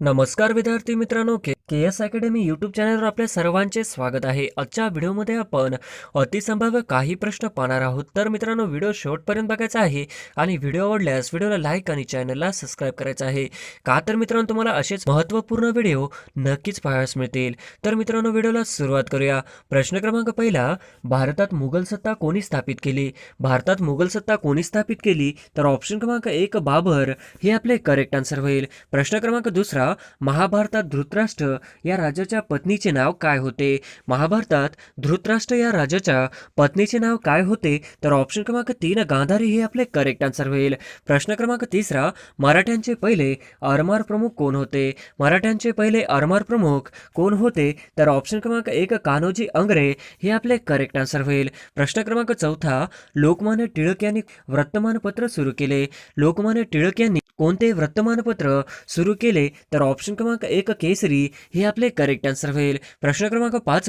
नमस्कार विद्यार्थी मित्रांनो, के एस अकॅडमी यूट्यूब चॅनलवर आपल्या सर्वांचे स्वागत आहे। आजच्या व्हिडिओमध्ये आपण अतिसंभाव्य काही प्रश्न पाहणार आहोत। तर मित्रांनो, व्हिडिओ शेवटपर्यंत बघायचा आहे आणि व्हिडिओ आवडल्यास व्हिडिओला लाईक आणि चॅनलला सबस्क्राईब करायचं आहे। का तर मित्रांनो, तुम्हाला असेच महत्त्वपूर्ण व्हिडिओ नक्कीच पाहायला मिळतील। तर मित्रांनो, व्हिडिओला सुरुवात करूया। प्रश्न क्रमांक पहिला, भारतात मुघल सत्ता कोणी स्थापित केली? भारतात मुघल सत्ता कोणी स्थापित केली? तर ऑप्शन क्रमांक 1 बाबर हे आपले करेक्ट आन्सर होईल। प्रश्न क्रमांक दुसरा, महाभारतात धृतराष्ट्र या राजाच्या पत्नीचे नाव काय होते? महाभारतात धृतराष्ट्र या राजाच्या पत्नीचे नाव काय होते? तर ऑप्शन क्रमांक 3 गांधारी हे आपले करेक्ट आन्सर होईल। प्रश्न क्रमांक तिसरा, मराठ्यांचे पहिले आरमार प्रमुख कोण होते? मराठ्यांचे पहिले आरमार प्रमुख कोण होते? तर ऑप्शन क्रमांक 1 कान्होजी आंग्रे हे आपले करेक्ट आन्सर होईल। प्रश्न क्रमांक चौथा, लोकमान्य टिळक यांनी वर्तमानपत्र सुरू केले? लोकमान्य टिळक यांनी कोणते वर्तमानपत्र सुरू केले? तर ऑप्शन क्रमांक 1 केसरी हे आपले करेक्ट आन्सर होईल। प्रश्न क्रमांक 5,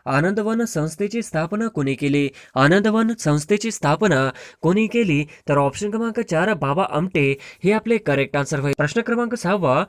आनंदवन संस्थेची स्थापना कोणी केली? आनंदवन संस्थेची स्थापना कोणी केली? तर ऑप्शन क्रमांक 4 बाबा आमटे हे आपले करेक्ट आन्सर होईल। प्रश्न क्रमांक 6,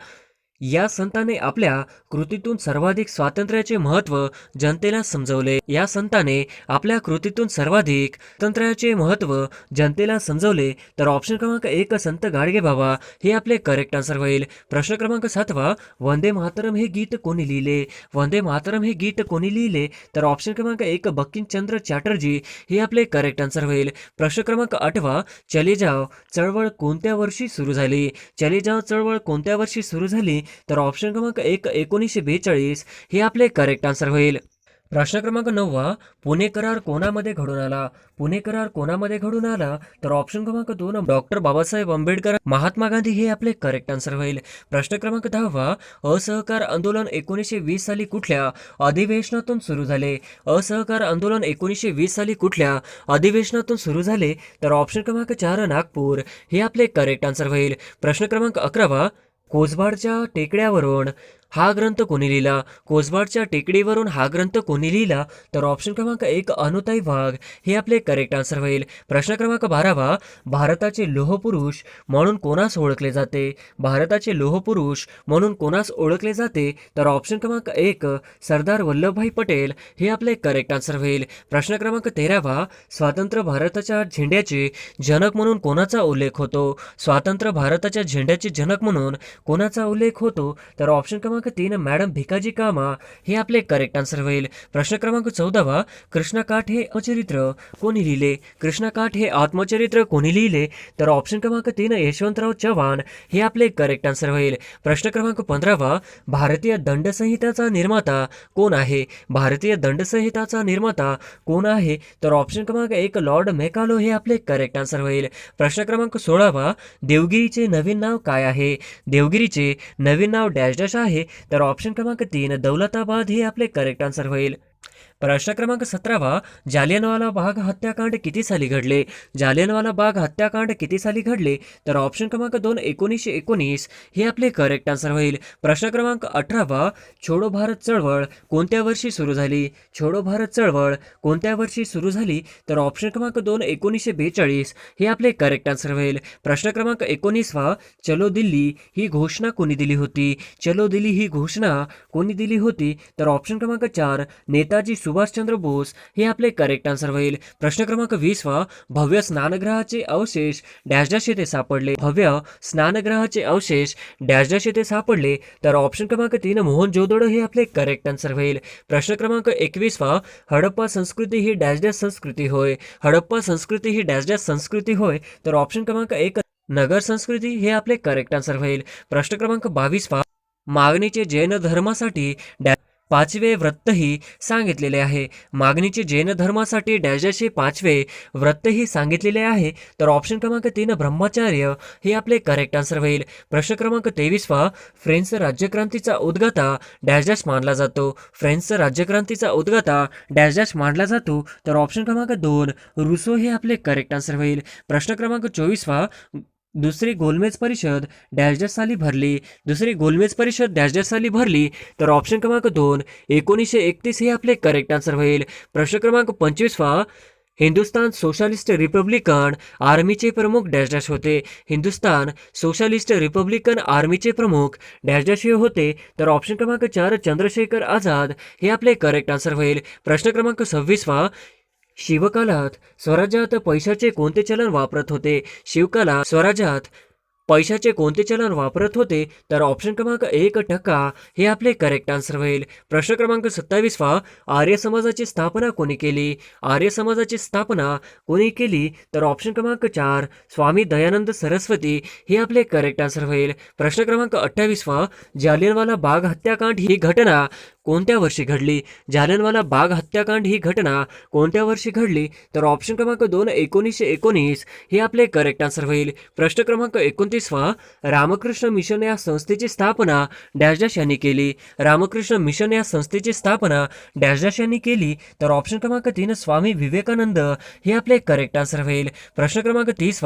या संताने आपल्या कृतीतून सर्वाधिक स्वातंत्र्याचे महत्त्व जनतेला समजवले? या संताने आपल्या कृतीतून सर्वाधिक स्वातंत्र्याचे महत्त्व जनतेला समजवले? तर ऑप्शन क्रमांक 1 संत गाडगे बाबा हे आपले करेक्ट आन्सर होईल। प्रश्न क्रमांक 7, वंदे मातरम हे गीत कोणी लिहिले? वंदे मातरम हे गीत कोणी लिहिले? तर ऑप्शन क्रमांक 1 बंकिमचंद्र चॅटर्जी हे आपले करेक्ट आन्सर होईल। प्रश्न क्रमांक 8, चले जाव चळवळ कोणत्या वर्षी सुरू झाली? चले जाव चळवळ कोणत्या वर्षी सुरू झाली? तर ऑप्शन क्रमांक 1 1942 हे आपले करेक्ट आन्सर होईल। प्रश्न क्रमांक 9, पुणे करार कोणामध्ये घडून आला? पुणे करार कोणामध्ये घडून आला? तर ऑप्शन क्रमांक 2 डॉक्टर बाबासाहेब आंबेडकर महात्मा गांधी हे आपले करेक्ट आन्सर होईल। प्रश्न क्रमांक 10, असहकार आंदोलन 1920 साली कुठल्या अधिवेशनातून सुरू झाले? असहकार आंदोलन 1920 साली कुठल्या अधिवेशनातून सुरू झाले? तर ऑप्शन क्रमांक 4 नागपूर हे आपले करेक्ट आन्सर होईल। प्रश्न क्रमांक 11, कोसबाडच्या टेकड्यावरून हा ग्रंथ कोणी लिहिला? कोसबाडच्या टेकडीवरून हा ग्रंथ कोणी लिहिला? तर ऑप्शन क्रमांक 1 अनुताई वाघ हे आपले करेक्ट आन्सर होईल। प्रश्न क्रमांक 12, भारताचे लोहपुरुष म्हणून कोणास ओळखले जाते? भारताचे लोहपुरुष म्हणून कोणास ओळखले जाते? तर ऑप्शन क्रमांक 1 सरदार वल्लभभाई पटेल हे आपले करेक्ट आन्सर होईल। प्रश्न क्रमांक 13, स्वतंत्र भारताच्या झेंड्याचे जनक म्हणून कोणाचा उल्लेख होतो? स्वतंत्र भारताच्या झेंड्याचे जनक म्हणून कोणाचा उल्लेख होतो? तर ऑप्शन क्रमांक 3 मॅडम भिकाजी कामा हे आपले करेक्ट आन्सर होईल। प्रश्न क्रमांक 14, कृष्णकाठ हे आत्मचरित्र कोणी लिहिले? कृष्णकाठ हे आत्मचरित्र कोणी लिहिले? तर ऑप्शन क्रमांक 3 यशवंतराव चव्हाण हे आपले करेक्ट आन्सर होईल। प्रश्न क्रमांक 15, भारतीय दंडसंहिताचा निर्माता कोण आहे? भारतीय दंडसंहिताचा निर्माता कोण आहे? तर ऑप्शन क्रमांक 1 लॉर्ड मेकालो हे आपले करेक्ट आन्सर होईल। प्रश्न क्रमांक 16, देवगिरीचे नवीन नाव काय आहे? देवगिरीचे नवीन नाव डॅश डॅश आहे? तर ऑप्शन क्रमांक 3 दौलताबाद हे आपले करेक्ट आन्सर होईल। प्रश्न क्रमांक 17, जालियनवाला बाग हत्याकांड किती साली घडले? जालियनवाला बाग हत्याकांड किती साली घडले? तर ऑप्शन क्रमांक 2 1919 हे आपले करेक्ट आन्सर होईल। प्रश्न क्रमांक 18, छोडो भारत चळवळ कोणत्या वर्षी सुरू झाली? छोडो भारत चळवळ कोणत्या वर्षी सुरू झाली? तर ऑप्शन क्रमांक 2 1942 हे आपले करेक्ट आन्सर होईल। प्रश्न क्रमांक 19, चलो दिल्ली ही घोषणा कोणी दिली होती? चलो दिल्ली ही घोषणा कोणी दिली होती? तर ऑप्शन क्रमांक 4 नेताजी सुभाषचंद्र बोस हे आपले करेक्ट आन्सर होईल। प्रश्न क्रमांक 20, भव्य स्नानगृहाचे अवशेष डॅश डॅश येथे सापडले? भव्य स्नानगृहाचे अवशेष डॅश डॅश येथे सापडले? तर ऑप्शन क्रमांक 3 मोहनजोदडो हे आपले करेक्ट आन्सर होईल। प्रश्न क्रमांक 21, हडप्पा संस्कृती ही डॅश डॅश संस्कृती होय? हडप्पा संस्कृती ही डॅश डॅश संस्कृती होय? तर ऑप्शन क्रमांक 1 नगर संस्कृती हे आपले करेक्ट आन्सर होईल। प्रश्न क्रमांक 22, मागणीचे जैन धर्मासाठी पाचवे व्रतही सांगितलेले आहे? मागणीचे जैन धर्मासाठी डॅश डॅश हे पाचवे व्रतही सांगितलेले आहे? तर ऑप्शन क्रमांक 3 ब्रह्मचार्य हे आपले करेक्ट आन्सर होईल। प्रश्न क्रमांक 23, फ्रेंच राज्यक्रांतीचा उद्गाता डॅश डॅश मानला जातो? फ्रेंच राज्यक्रांतीचा उद्गाता डॅश डॅश मानला जातो? तर ऑप्शन क्रमांक 2 रुसो हे आपले करेक्ट आन्सर होईल। प्रश्न क्रमांक 24, दुसरी गोलमेज परिषद डॅश डॅश साली भरली? दुसरी गोलमेज परिषद डॅश डॅश साली भरली? तर ऑप्शन क्रमांक 2 1931 हे आपले करेक्ट आन्सर होईल। प्रश्न क्रमांक 25, हिंदुस्तान सोशलिस्ट रिपब्लिकन आर्मीचे प्रमुख डॅश डॅश होते. हिंदुस्तान सोशलिस्ट रिपब्लिकन आर्मीचे प्रमुख डॅश डॅश हे होते. तर ऑप्शन क्रमांक 4 चंद्रशेखर आझाद हे आपले करेक्ट आन्सर होईल. प्रश्न क्रमांक 26 शिवकालात स्वराज्यात पैशाचे कोणते चलन वापरत होते? शिवकालात स्वराज्यात पैशाचे कोणते चलन वापरत होते? तर ऑप्शन क्रमांक 1 टक्का हे आपले करेक्ट आन्सर होईल. प्रश्न क्रमांक 27 आर्य समाजाची स्थापना कोणी केली? आर्य समाजाची स्थापना कोणी केली? तर ऑप्शन क्रमांक 4 स्वामी दयानंद सरस्वती हे आपले करेक्ट आन्सर होईल. प्रश्न क्रमांक 28 जालियनवाला बाग हत्याकांड ही घटना कोणत्या वर्षी घडली? जालियनवाला बाग हत्याकांड ही घटना कोणत्या वर्षी घडली? तर ऑप्शन क्रमांक 2 1919 हे आपले करेक्ट आन्सर होईल. प्रश्न क्रमांक 29 रामकृष्ण मिशन या संस्थेची स्थापना डॅश डॅश यांनी केली. रामकृष्ण मिशन या संस्थेची स्थापना डॅश डॅश यांनी केली. तर ऑप्शन क्रमांक 3 स्वामी विवेकानंद हे आपले करेक्ट आन्सर होईल. प्रश्न क्रमांक 30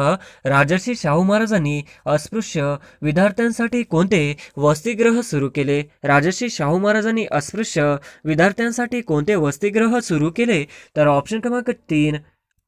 राजर्षी शाहू महाराजांनी अस्पृश्य विद्यार्थ्यांसाठी कोणते वसतिगृह सुरू केले? राजर्षी शाहू महाराजांनी अस्पृश्य विद्यार्थ्यांसाठी कोणते वसतिगृह सुरू केले? तर ऑप्शन क्रमांक 3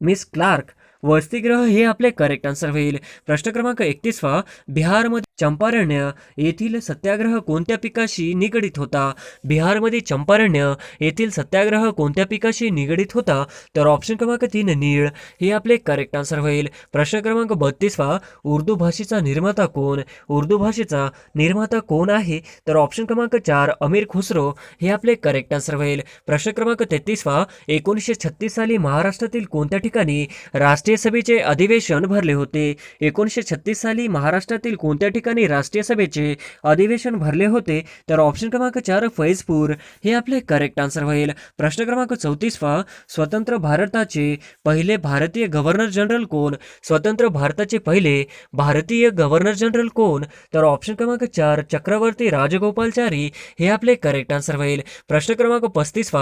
मिस क्लार्क वसतिगृह हे आपले करेक्ट आन्सर होईल. प्रश्न क्रमांक 31 बिहारमध्ये चंपारण्य येथील सत्याग्रह कोणत्या पिकाशी निगडित होता? बिहारमध्ये चंपारण्य येथील सत्याग्रह कोणत्या पिकाशी निगडित होता? तर ऑप्शन क्रमांक 3 नीळ हे आपले करेक्ट आन्सर होईल. प्रश्न क्रमांक 32 उर्दू भाषेचा निर्माता कोण? उर्दू भाषेचा निर्माता कोण आहे? तर ऑप्शन क्रमांक 4 अमीर खुसरो हे आपले करेक्ट आन्सर होईल. प्रश्न क्रमांक 33 1936 साली महाराष्ट्रातील कोणत्या ठिकाणी राष्ट्रीय सभेचे अधिवेशन भरले होते? 1936 साली महाराष्ट्रातील कोणत्या ठिकाणी राष्ट्रीय सभेचे अधिवेशन भरले होते? तर ऑप्शन क्रमांक 4 फैजपूर हे आपले करेक्ट आन्सर होईल. प्रश्न क्रमांक 34 स्वतंत्र भारताचे पहिले भारतीय गव्हर्नर जनरल कोण? स्वतंत्र भारताचे पहिले भारतीय गव्हर्नर जनरल कोण? तर ऑप्शन क्रमांक 4 चक्रवर्ती राजगोपालचारी हे आपले करेक्ट आन्सर होईल. प्रश्न क्रमांक 35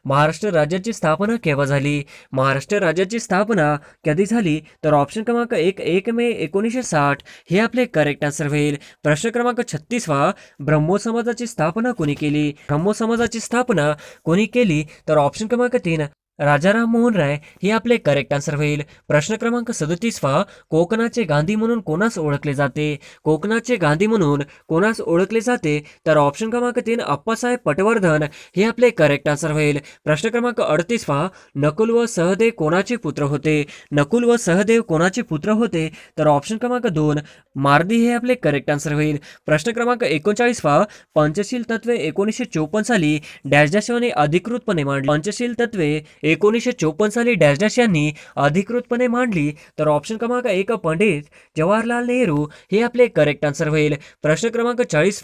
महाराष्ट्र राज्याची स्थापना केव्हा झाली? महाराष्ट्र राज्याची स्थापना कधी झाली? तर ऑप्शन क्रमांक 1 मे 1960 हे आपले करेक्ट आन्सर होईल. प्रश्न क्रमांक 36 ब्रह्मो समाजाची स्थापना कोणी केली? ब्रह्मो समाजाची स्थापना कोणी केली? तर ऑप्शन क्रमांक 3 राजाराम मोहन राय हे आपले करेक्ट आन्सर होईल. प्रश्न क्रमांक 37 कोकणाचे गांधी म्हणून कोणास ओळखले जाते? कोकणाचे गांधी म्हणून कोणास ओळखले जाते? तर ऑप्शन क्रमांक 3 अप्पासाहेब पटवर्धन हे आपले करेक्ट आन्सर होईल. प्रश्न क्रमांक 38 नकुल व सहदेव कोणाचे पुत्र होते? नकुल व सहदेव कोणाचे पुत्र होते? तर ऑप्शन क्रमांक 2 मारदी हे आपले करेक्ट आन्सर होईल. प्रश्न क्रमांक 39 पंचशील तत्वे 1954 साली डॅश डॅश यांनी अधिकृतपणे मांडली. पंचशील तत्वे 1954 साली डॅश डॅश यांनी अधिकृतपणे मांडली. तर ऑप्शन क्रमांक 1 पंडित जवाहरलाल नेहरू हे आपले करेक्ट आन्सर होईल. प्रश्न क्रमांक 40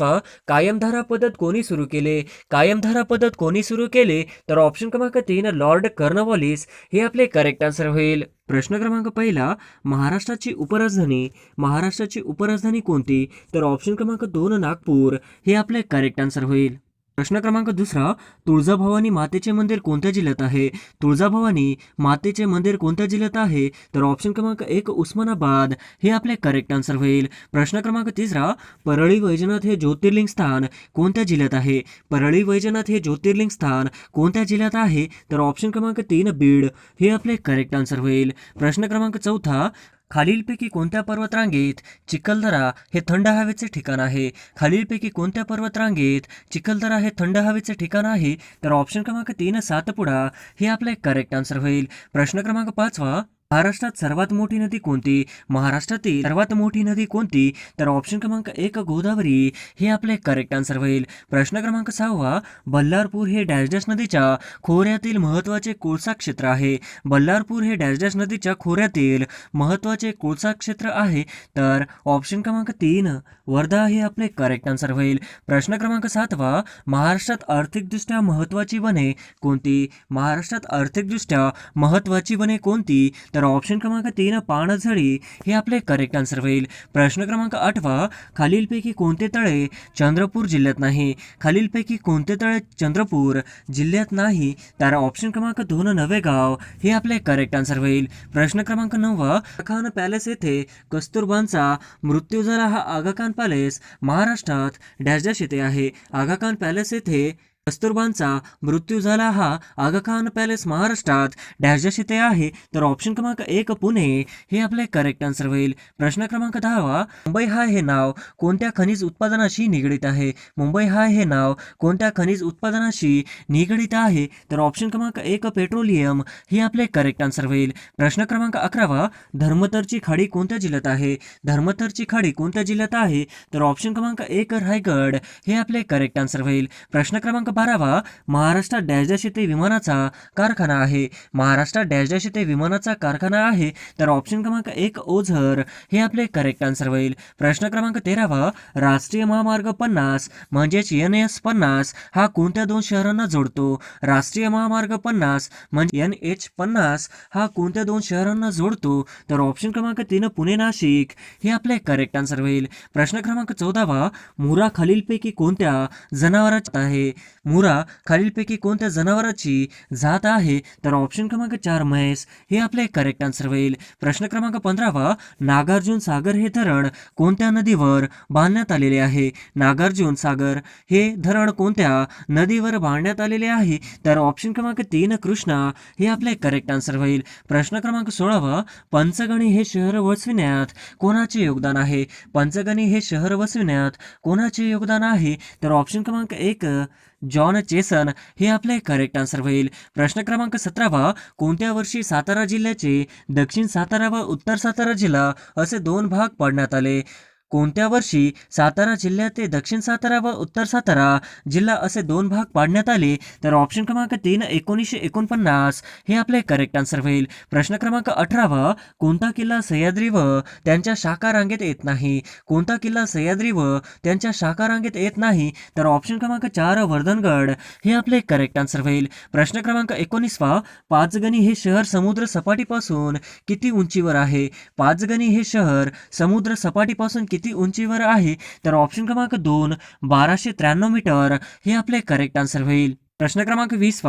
कायमधारा पद्धत कोणी सुरू केले? कायमधारा पद्धत कोणी सुरू केले? तर ऑप्शन क्रमांक 3 लॉर्ड कॉर्नवॉलिस हे आपले करेक्ट आन्सर होईल. प्रश्न क्रमांक 1 महाराष्ट्राची उपराजधानी कोणती? तर ऑप्शन क्रमांक 2 नागपूर हे आपले करेक्ट आन्सर होईल. प्रश्न क्रमांक 2 तुळजाभवानी मातेचे मंदिर कोणत्या जिल्ह्यात आहे? तुळजाभवानी मातेचे मंदिर कोणत्या जिल्ह्यात आहे? तर ऑप्शन क्रमांक 1 उस्मानाबाद हे आपले करेक्ट आन्सर होईल. प्रश्न क्रमांक 3 परळी वैजनाथ हे ज्योतिर्लिंग स्थान कोणत्या जिल्ह्यात आहे? परळी वैजनाथ हे ज्योतिर्लिंग स्थान कोणत्या जिल्ह्यात आहे? तर ऑप्शन क्रमांक 3 बीड हे आपले करेक्ट आन्सर होईल. प्रश्न क्रमांक 4 खालीलपैकी कोणत्या पर्वतरांगेत चिखलदरा हे थंड हवेचे ठिकाण आहे? खालीलपैकी कोणत्या पर्वतरांगेत चिखलदरा हे थंड हवेचे ठिकाण आहे? तर ऑप्शन क्रमांक 3 सातपुडा हे आपले करेक्ट आन्सर होईल. प्रश्न क्रमांक 5 महाराष्ट्रात सर्वात मोठी नदी कोणती? महाराष्ट्रातील सर्वात मोठी नदी कोणती? तर ऑप्शन क्रमांक 1 गोदावरी हे आपले करेक्ट आन्सर होईल. प्रश्न क्रमांक 6 बल्लारपूर हे डॅश डॅश नदीच्या खोऱ्यातील महत्त्वाचे कोळसा क्षेत्र आहे. बल्लारपूर हे डॅश डॅश नदीच्या खोऱ्यातील महत्त्वाचे कोळसा क्षेत्र आहे. तर ऑप्शन क्रमांक 3 वर्धा हे आपले करेक्ट आन्सर होईल. प्रश्न क्रमांक 7 महाराष्ट्रात आर्थिकदृष्ट्या महत्त्वाची वने कोणती? महाराष्ट्रात आर्थिकदृष्ट्या महत्त्वाची वने कोणती? तर ऑप्शन क्रमांक 3 पाणझडी हे आपले करेक्ट आन्सर होईल. प्रश्न क्रमांक 8 खालीलपैकी कोणते तळे चंद्रपूर जिल्ह्यात नाही? खालीलपैकी कोणते तळे चंद्रपूर जिल्ह्यात नाही? तर ऑप्शन क्रमांक 2 नवेगाव हे आपले करेक्ट आन्सर होईल. प्रश्न क्रमांक 9 आगा खान पॅलेस येथे कस्तुरबांचा मृत्यू झाला. हा आगा खान पॅलेस महाराष्ट्रात डॅश डॅश येथे आहे. आगा खान पॅलेस येथे कस्तुरबांचा मृत्यू झाला हा आगा खान पॅलेस महाराष्ट्रात डॅश येथे आहे. तर ऑप्शन क्रमांक 1 पुणे हे आपले करेक्ट आन्सर होईल. प्रश्न क्रमांक 10 मुंबई हा हे नाव कोणत्या खनिज उत्पादनाशी निगडित आहे? मुंबई हा हे नाव कोणत्या खनिज उत्पादनाशी निगडित आहे? तर ऑप्शन क्रमांक 1 पेट्रोलियम हे आपले करेक्ट आन्सर होईल. प्रश्न क्रमांक 11 धर्मतरची खाडी कोणत्या जिल्ह्यात आहे? धर्मतरची खाडी कोणत्या जिल्ह्यात आहे? तर ऑप्शन क्रमांक 1 रायगड हे आपले करेक्ट आन्सर होईल. प्रश्न क्रमांक 12 महाराष्ट्रात डॅश येथे विमानाचा कारखाना आहे. महाराष्ट्रात डॅश येथे विमानाचा कारखाना आहे. तर ऑप्शन क्रमांक 1 ओझर हे आपले करेक्ट आन्सर होईल. प्रश्न क्रमांक 13 राष्ट्रीय महामार्ग 50 म्हणजेच NH50 हा कोणत्या दोन शहरांना जोडतो? राष्ट्रीय महामार्ग 50 म्हणजे NH50 हा कोणत्या दोन शहरांना जोडतो? तर ऑप्शन क्रमांक 3 पुणे नाशिक हे आपले करेक्ट आन्सर होईल. प्रश्न क्रमांक 14 मुरा खालीलपैकी कोणत्या जनावरांची आहे? मुरा खालीलपैकी कोणत्या जनावरांची जात आहे? तर ऑप्शन क्रमांक 4 म्हैस हे आपले करेक्ट आन्सर होईल. प्रश्न क्रमांक 15 नागार्जुन सागर हे धरण कोणत्या नदीवर बांधण्यात आलेले आहे? नागार्जुन सागर हे धरण कोणत्या नदीवर बांधण्यात आलेले आहे? तर ऑप्शन क्रमांक 3 कृष्णा हे आपले करेक्ट आन्सर होईल. प्रश्न क्रमांक 16 पंचगणी हे शहर वसविण्यात कोणाचे योगदान आहे? पंचगणी हे शहर वसविण्यात कोणाचे योगदान आहे? तर ऑप्शन क्रमांक 1 जॉन चेसन हे आपले करेक्ट आन्सर होईल. प्रश्न क्रमांक 17 कोणत्या वर्षी सातारा जिल्ह्याचे दक्षिण सातारा व उत्तर सातारा जिल्हा असे दोन भाग पाडण्यात आले? कोणत्या वर्षी सातारा जिल्ह्याचे दक्षिण सातारा व उत्तर सातारा जिल्हा असे दोन भाग पाडण्यात आले? तर ऑप्शन क्रमांक 3 1949 हे आपले करेक्ट आन्सर होईल. प्रश्न क्रमांक 18 कोणता किल्ला सह्याद्री व त्यांच्या शाखा रांगेत येत नाही? कोणता किल्ला सह्याद्री व त्यांच्या शाखा रांगेत येत नाही? तर ऑप्शन क्रमांक 4 वर्धनगड हे आपले करेक्ट आन्सर होईल. प्रश्न क्रमांक 19 पाचगणी हे शहर समुद्र सपाटीपासून किती उंचीवर आहे? पाचगणी हे शहर समुद्र सपाटीपासून किती उंचीवर आहे? तर ऑप्शन क्रमांक 2 1293 मीटर हे आपले करेक्ट आन्सर होईल. प्रश्न क्रमांक 20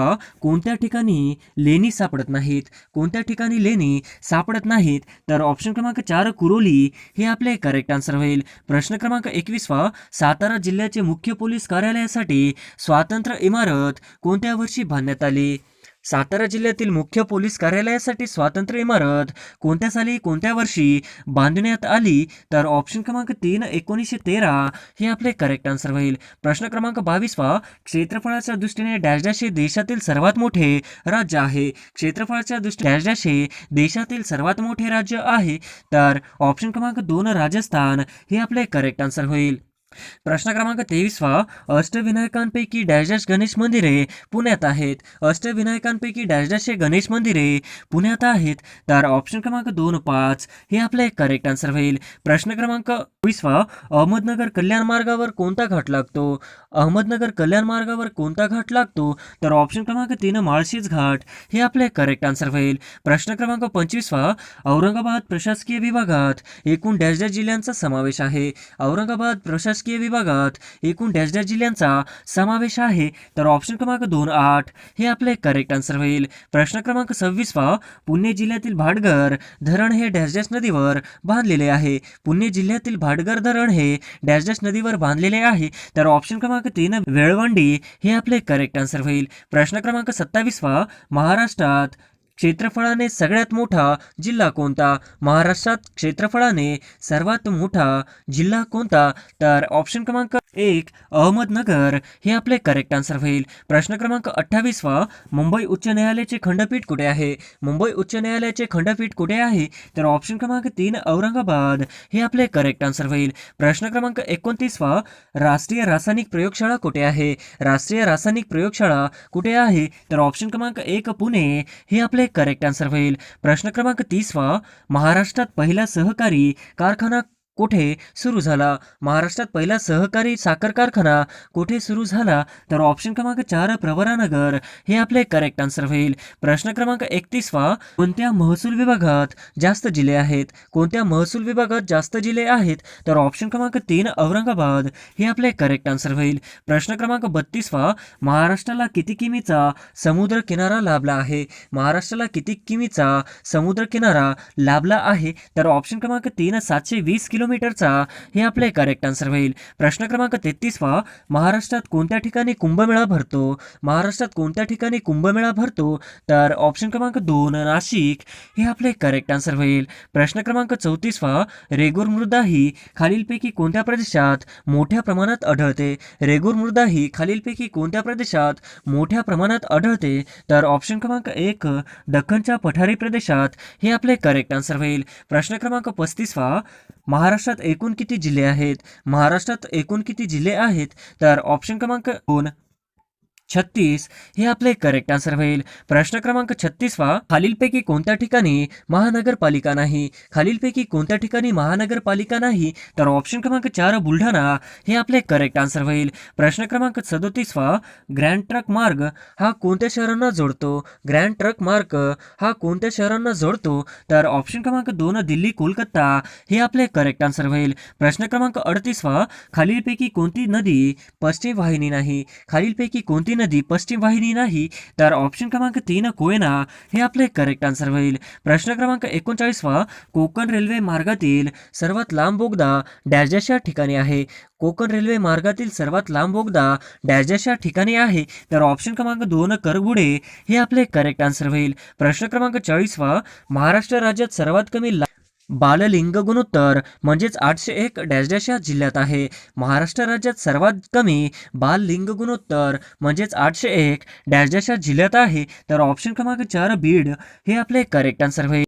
कोणत्या ठिकाणी लेणी सापडत नाहीत? कोणत्या ठिकाणी लेणी सापडत नाहीत? तर ऑप्शन क्रमांक 4 कुरोली हे आपले करेक्ट आन्सर होईल. प्रश्न क्रमांक 21 सातारा जिल्ह्याचे मुख्य पोलीस कार्यालयासाठी स्वातंत्र्य इमारत कोणत्या वर्षी बांधण्यात आली? सातारा जिल्ह्यातील मुख्य पोलीस कार्यालयासाठी स्वातंत्र्य इमारत कोणत्या साली कोणत्या वर्षी बांधण्यात आली? तर ऑप्शन क्रमांक 3 1913 हे आपले करेक्ट आन्सर होईल. प्रश्न क्रमांक 22 क्षेत्रफळाच्या दृष्टीने डॅश हे देशातील सर्वात मोठे राज्य आहे. क्षेत्रफळाच्या दृष्टीने डॅश हे देशातील सर्वात मोठे राज्य आहे. तर ऑप्शन क्रमांक 2 राजस्थान हे आपले करेक्ट आन्सर होईल. प्रश्न क्रमांक 23 अष्टविनायकांपैकी डॅश गणेश मंदिरे पुण्यात आहेत. अष्टविनायकांपैकी डॅश गणेश मंदिरे पुण्यात आहेत. तर ऑप्शन क्रमांक 2 5 हे आपले करेक्ट आन्सर होईल. प्रश्न क्रमांक 24 अहमदनगर कल्याण मार्गावर कोणता घाट लागतो? अहमदनगर कल्याण मार्गावर कोणता घाट लागतो? तर ऑप्शन क्रमांक 3 माळशेज घाट हे आपले करेक्ट आन्सर होईल. प्रश्न क्रमांक 25 औरंगाबाद प्रशासकीय विभागात एकूण डॅश जिल्ह्यांचा समावेश आहे. औरंगाबाद प्रशासकीय विभागात एकूण डॅश जिल्ह्यांचा समावेश आहे. तर ऑप्शन क्रमांक 2 8 हे आपले करेक्ट आन्सर होईल. प्रश्न क्रमांक 26 पुणे जिल्ह्यातील भाटघर धरण हे डॅश नदीवर बांधलेले आहे. पुणे जिल्ह्यातील भाटघर धरण हे डॅश नदीवर बांधलेले आहे. तर ऑप्शन क्रमांक 3 वेळवंडी हे आपले करेक्ट आन्सर होईल. प्रश्न क्रमांक 27 महाराष्ट्रात क्षेत्रफळाने सगळ्यात मोठा जिल्हा कोणता? महाराष्ट्रात क्षेत्रफळाने सर्वात मोठा जिल्हा कोणता? तर ऑप्शन क्रमांक 1 अहमदनगर हे आपले करेक्ट आन्सर होईल. प्रश्न क्रमांक 28 मुंबई उच्च न्यायालयाचे खंडपीठ कुठे आहे? मुंबई उच्च न्यायालयाचे खंडपीठ कुठे आहे? तर ऑप्शन क्रमांक 3 औरंगाबाद हे आपले करेक्ट आन्सर होईल. प्रश्न क्रमांक 29 राष्ट्रीय रासायनिक प्रयोगशाळा कुठे आहे? राष्ट्रीय रासायनिक प्रयोगशाळा कुठे आहे? तर ऑप्शन क्रमांक 1 पुणे हे आपले करेक्ट आन्सर होईल. प्रश्न क्रमांक 30 महाराष्ट्रात पहिला सहकारी कारखाना कुठे सुरू झाला? महाराष्ट्रात पहिला सहकारी साखर कारखाना कुठे सुरू झाला? तर ऑप्शन क्रमांक 4 प्रवरानगर हे आपले करेक्ट आन्सर होईल. प्रश्न क्रमांक 31 कोणत्या महसूल विभागात जास्त जिल्हे आहेत? कोणत्या महसूल विभागात जास्त जिल्हे आहेत? तर ऑप्शन क्रमांक 3 औरंगाबाद हे आपले करेक्ट आन्सर होईल. प्रश्न क्रमांक 32 महाराष्ट्राला किती किमीचा समुद्र किनारा लाभला आहे? महाराष्ट्राला किती किमीचा समुद्र किनारा लाभला आहे? तर ऑप्शन क्रमांक 3 720 किलोमीटर किलोमीटरचा हे आपले करेक्ट आन्सर होईल. प्रश्न क्रमांक 33 महाराष्ट्रात कोणत्या ठिकाणी कुंभमेळा भरतो? महाराष्ट्रात कोणत्या ठिकाणी कुंभमेळा भरतो? तर ऑप्शन क्रमांक 2 नाशिक हे आपले करेक्ट आन्सर होईल. प्रश्न क्रमांक 34 रेगूर मृदा ही खालीलपैकी कोणत्या प्रदेशात मोठ्या प्रमाणात आढळते? रेगूर मृदा ही खालीलपैकी कोणत्या प्रदेशात मोठ्या प्रमाणात आढळते? तर ऑप्शन क्रमांक 1 दख्खनच्या पठारी प्रदेशात हे आपले करेक्ट आन्सर होईल. प्रश्न क्रमांक 35 महाराष्ट्रात एकूण किती जिल्हे आहेत? महाराष्ट्रात एकूण किती जिल्हे आहेत? तर ऑप्शन क्रमांक 2 36 हे आपले करेक्ट आन्सर होईल. प्रश्न क्रमांक 36 खालीलपैकी कोणत्या ठिकाणी महानगरपालिका नाही? खालीलपैकी कोणत्या ठिकाणी महानगरपालिका नाही? तर ऑप्शन क्रमांक 4 बुलढाणा हे आपले करेक्ट आन्सर होईल. प्रश्न क्रमांक 37 ग्रँड ट्रक मार्ग हा कोणत्या शहरांना जोडतो? ग्रँड ट्रक मार्ग हा कोणत्या शहरांना जोडतो? तर ऑप्शन क्रमांक 2 दिल्ली कोलकाता हे आपले करेक्ट आन्सर होईल. प्रश्न क्रमांक 38 खालीलपैकी कोणती नदी पश्चिम वाहिनी नाही? खालीलपैकी कोणती नदी पश्चिम वाहिनी नाही? तर ऑप्शन क्रमांक 3 कोयना हे आपले करेक्ट आन्सर होईल. प्रश्न क्रमांक 39 कोकण रेल्वे मार्गातील सर्वात लांब बोगदा डॅशच्या ठिकाणी आहे? कोकण रेल्वे मार्गातील सर्वात लांब बोगदा डॅशच्या ठिकाणी आहे? तर ऑप्शन क्रमांक 2 करगुडे हे आपले करेक्ट आन्सर होईल. प्रश्न क्रमांक 40 महाराष्ट्र राज्यात सर्वात कमी बाललिंग गुणोत्तर म्हणजेच 801 डॅश या जिल्ह्यात आहे? महाराष्ट्र राज्यात सर्वात कमी बाललिंग गुणोत्तर म्हणजेच 801 डॅश या जिल्ह्यात आहे? तर ऑप्शन क्रमांक 4 बीड हे आपले करेक्ट आन्सर होईल.